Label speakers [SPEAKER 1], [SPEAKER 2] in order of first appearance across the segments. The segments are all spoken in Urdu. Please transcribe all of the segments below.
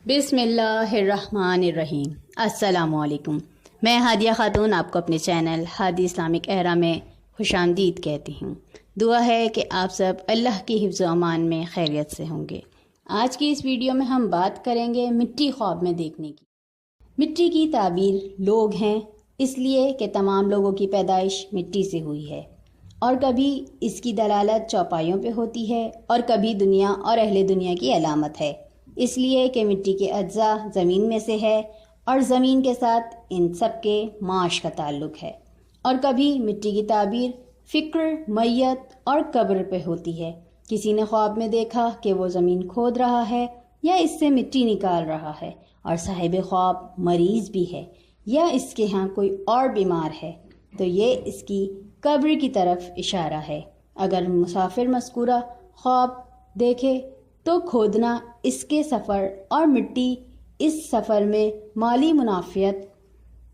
[SPEAKER 1] بسم اللہ الرحمن الرحیم۔ السلام علیکم۔ میں ہادیہ خاتون آپ کو اپنے چینل ہادی اسلامک ایرا میں خوش آمدید کہتی ہوں۔ دعا ہے کہ آپ سب اللہ کی حفظ و امان میں خیریت سے ہوں گے۔ آج کی اس ویڈیو میں ہم بات کریں گے مٹی خواب میں دیکھنے کی۔ مٹی کی تعبیر لوگ ہیں، اس لیے کہ تمام لوگوں کی پیدائش مٹی سے ہوئی ہے، اور کبھی اس کی دلالت چوپائیوں پہ ہوتی ہے اور کبھی دنیا اور اہل دنیا کی علامت ہے، اس لیے کہ مٹی کے اجزاء زمین میں سے ہے اور زمین کے ساتھ ان سب کے معاش کا تعلق ہے۔ اور کبھی مٹی کی تعبیر فکر، میت اور قبر پہ ہوتی ہے۔ کسی نے خواب میں دیکھا کہ وہ زمین کھود رہا ہے یا اس سے مٹی نکال رہا ہے، اور صاحب خواب مریض بھی ہے یا اس کے ہاں کوئی اور بیمار ہے، تو یہ اس کی قبر کی طرف اشارہ ہے۔ اگر مسافر مذکورہ خواب دیکھے تو کھودنا اس کے سفر اور مٹی اس سفر میں مالی منافعت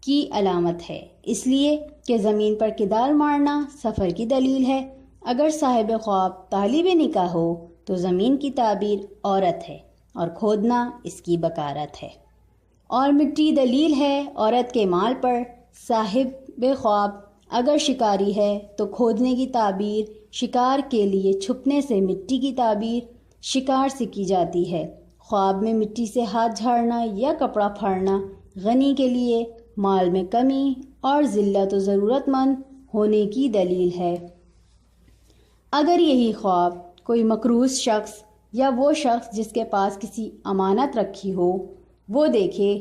[SPEAKER 1] کی علامت ہے، اس لیے کہ زمین پر کدال مارنا سفر کی دلیل ہے۔ اگر صاحب خواب طالب نکاح ہو تو زمین کی تعبیر عورت ہے اور کھودنا اس کی بکارت ہے، اور مٹی دلیل ہے عورت کے مال پر۔ صاحب خواب اگر شکاری ہے تو کھودنے کی تعبیر شکار کے لیے چھپنے سے مٹی کی تعبیر شکار سے کی جاتی ہے۔ خواب میں مٹی سے ہاتھ جھاڑنا یا کپڑا پھاڑنا غنی کے لیے مال میں کمی اور ذلت و ضرورت مند ہونے کی دلیل ہے۔ اگر یہی خواب کوئی مقروض شخص یا وہ شخص جس کے پاس کسی امانت رکھی ہو وہ دیکھے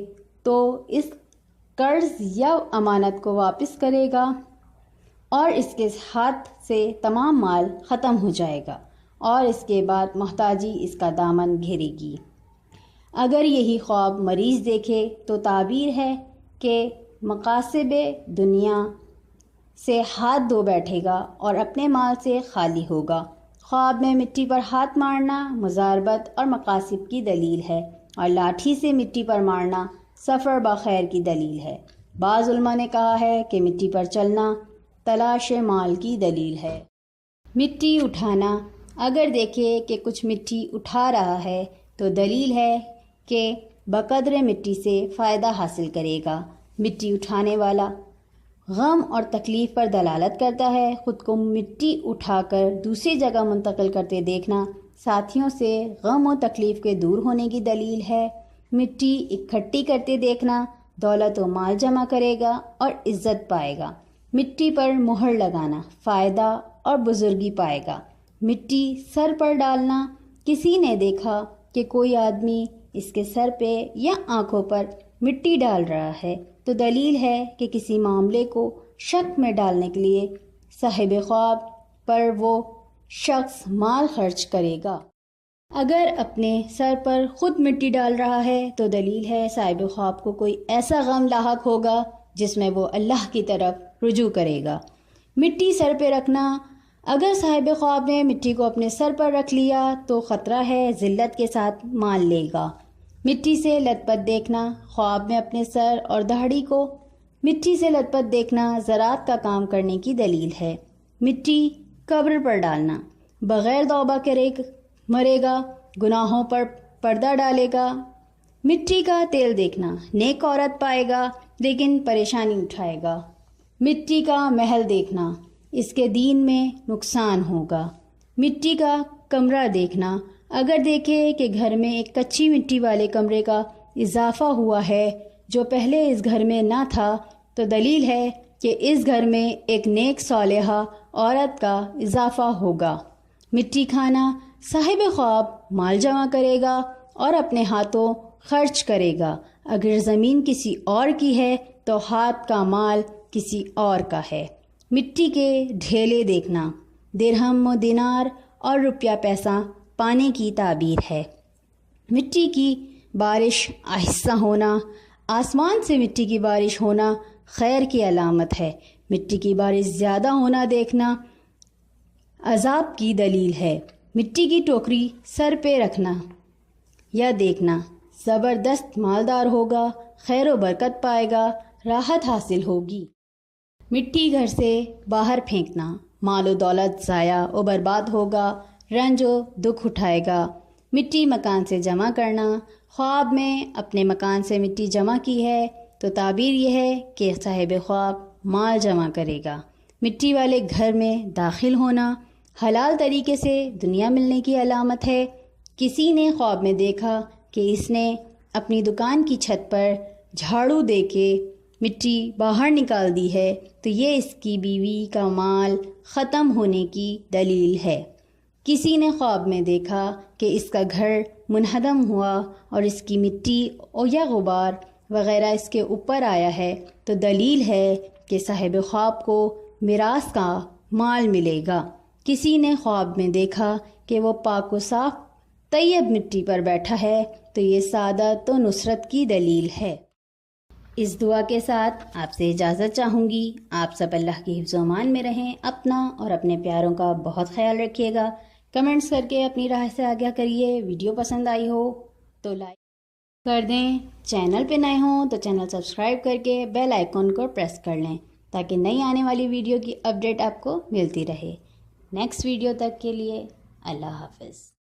[SPEAKER 1] تو اس قرض یا امانت کو واپس کرے گا اور اس کے ہاتھ سے تمام مال ختم ہو جائے گا اور اس کے بعد محتاجی اس کا دامن گھیرے گی۔ اگر یہی خواب مریض دیکھے تو تعبیر ہے کہ مقاصب دنیا سے ہاتھ دھو بیٹھے گا اور اپنے مال سے خالی ہوگا۔ خواب میں مٹی پر ہاتھ مارنا مضاربت اور مقاصد کی دلیل ہے، اور لاٹھی سے مٹی پر مارنا سفر بخیر کی دلیل ہے۔ بعض علماء نے کہا ہے کہ مٹی پر چلنا تلاش مال کی دلیل ہے۔ مٹی اٹھانا اگر دیکھے کہ کچھ مٹی اٹھا رہا ہے تو دلیل ہے کہ بقدر مٹی سے فائدہ حاصل کرے گا۔ مٹی اٹھانے والا غم اور تکلیف پر دلالت کرتا ہے۔ خود کو مٹی اٹھا کر دوسری جگہ منتقل کرتے دیکھنا ساتھیوں سے غم و تکلیف کے دور ہونے کی دلیل ہے۔ مٹی اکٹھی کرتے دیکھنا دولت و مال جمع کرے گا اور عزت پائے گا۔ مٹی پر مہر لگانا فائدہ اور بزرگی پائے گا۔ مٹی سر پر ڈالنا کسی نے دیکھا کہ کوئی آدمی اس کے سر پہ یا آنکھوں پر مٹی ڈال رہا ہے تو دلیل ہے کہ کسی معاملے کو شک میں ڈالنے کے لیے صاحب خواب پر وہ شخص مال خرچ کرے گا۔ اگر اپنے سر پر خود مٹی ڈال رہا ہے تو دلیل ہے صاحب خواب کو کوئی ایسا غم لاحق ہوگا جس میں وہ اللہ کی طرف رجوع کرے گا۔ مٹی سر پہ رکھنا اگر صاحب خواب نے مٹی کو اپنے سر پر رکھ لیا تو خطرہ ہے ذلت کے ساتھ مال لے گا۔ مٹی سے لت پت دیکھنا خواب میں اپنے سر اور داڑھی کو مٹی سے لت پت دیکھنا زراعت کا کام کرنے کی دلیل ہے۔ مٹی قبر پر ڈالنا بغیر توبہ کرے مرے گا، گناہوں پر پردہ ڈالے گا۔ مٹی کا تیل دیکھنا نیک عورت پائے گا لیکن پریشانی اٹھائے گا۔ مٹی کا محل دیکھنا اس کے دین میں نقصان ہوگا۔ مٹی کا کمرہ دیکھنا اگر دیکھے کہ گھر میں ایک کچی مٹی والے کمرے کا اضافہ ہوا ہے جو پہلے اس گھر میں نہ تھا تو دلیل ہے کہ اس گھر میں ایک نیک صالحہ عورت کا اضافہ ہوگا۔ مٹی کھانا صاحب خواب مال جمع کرے گا اور اپنے ہاتھوں خرچ کرے گا۔ اگر زمین کسی اور کی ہے تو ہاتھ کا مال کسی اور کا ہے۔ مٹی کے ڈھیلے دیکھنا درہم و دینار اور روپیہ پیسہ پانے کی تعبیر ہے۔ مٹی کی بارش آہستہ ہونا آسمان سے مٹی کی بارش ہونا خیر کی علامت ہے۔ مٹی کی بارش زیادہ ہونا دیکھنا عذاب کی دلیل ہے۔ مٹی کی ٹوکری سر پہ رکھنا یا دیکھنا زبردست مالدار ہوگا، خیر و برکت پائے گا، راحت حاصل ہوگی۔ مٹی گھر سے باہر پھینکنا مال و دولت ضائع و برباد ہوگا، رنج و دکھ اٹھائے گا۔ مٹی مکان سے جمع کرنا، خواب میں اپنے مکان سے مٹی جمع کی ہے تو تعبیر یہ ہے کہ صاحب خواب مال جمع کرے گا۔ مٹی والے گھر میں داخل ہونا حلال طریقے سے دنیا ملنے کی علامت ہے۔ کسی نے خواب میں دیکھا کہ اس نے اپنی دکان کی چھت پر جھاڑو دے کے مٹی باہر نکال دی ہے تو یہ اس کی بیوی کا مال ختم ہونے کی دلیل ہے۔ کسی نے خواب میں دیکھا کہ اس کا گھر منہدم ہوا اور اس کی مٹی اور یا غبار وغیرہ اس کے اوپر آیا ہے تو دلیل ہے کہ صاحب خواب کو میراث کا مال ملے گا۔ کسی نے خواب میں دیکھا کہ وہ پاک و صاف طیب مٹی پر بیٹھا ہے تو یہ سعادت و نصرت کی دلیل ہے۔ اس دعا کے ساتھ آپ سے اجازت چاہوں گی۔ آپ سب اللہ کی حفظ و امان میں رہیں، اپنا اور اپنے پیاروں کا بہت خیال رکھیے گا۔ کمنٹس کر کے اپنی رائے سے آگاہ کریے۔ ویڈیو پسند آئی ہو تو لائک کر دیں، چینل پہ نئے ہوں تو چینل سبسکرائب کر کے بیل آئیکن کو پریس کر لیں تاکہ نئی آنے والی ویڈیو کی اپڈیٹ آپ کو ملتی رہے۔ نیکسٹ ویڈیو تک کے لیے اللہ حافظ۔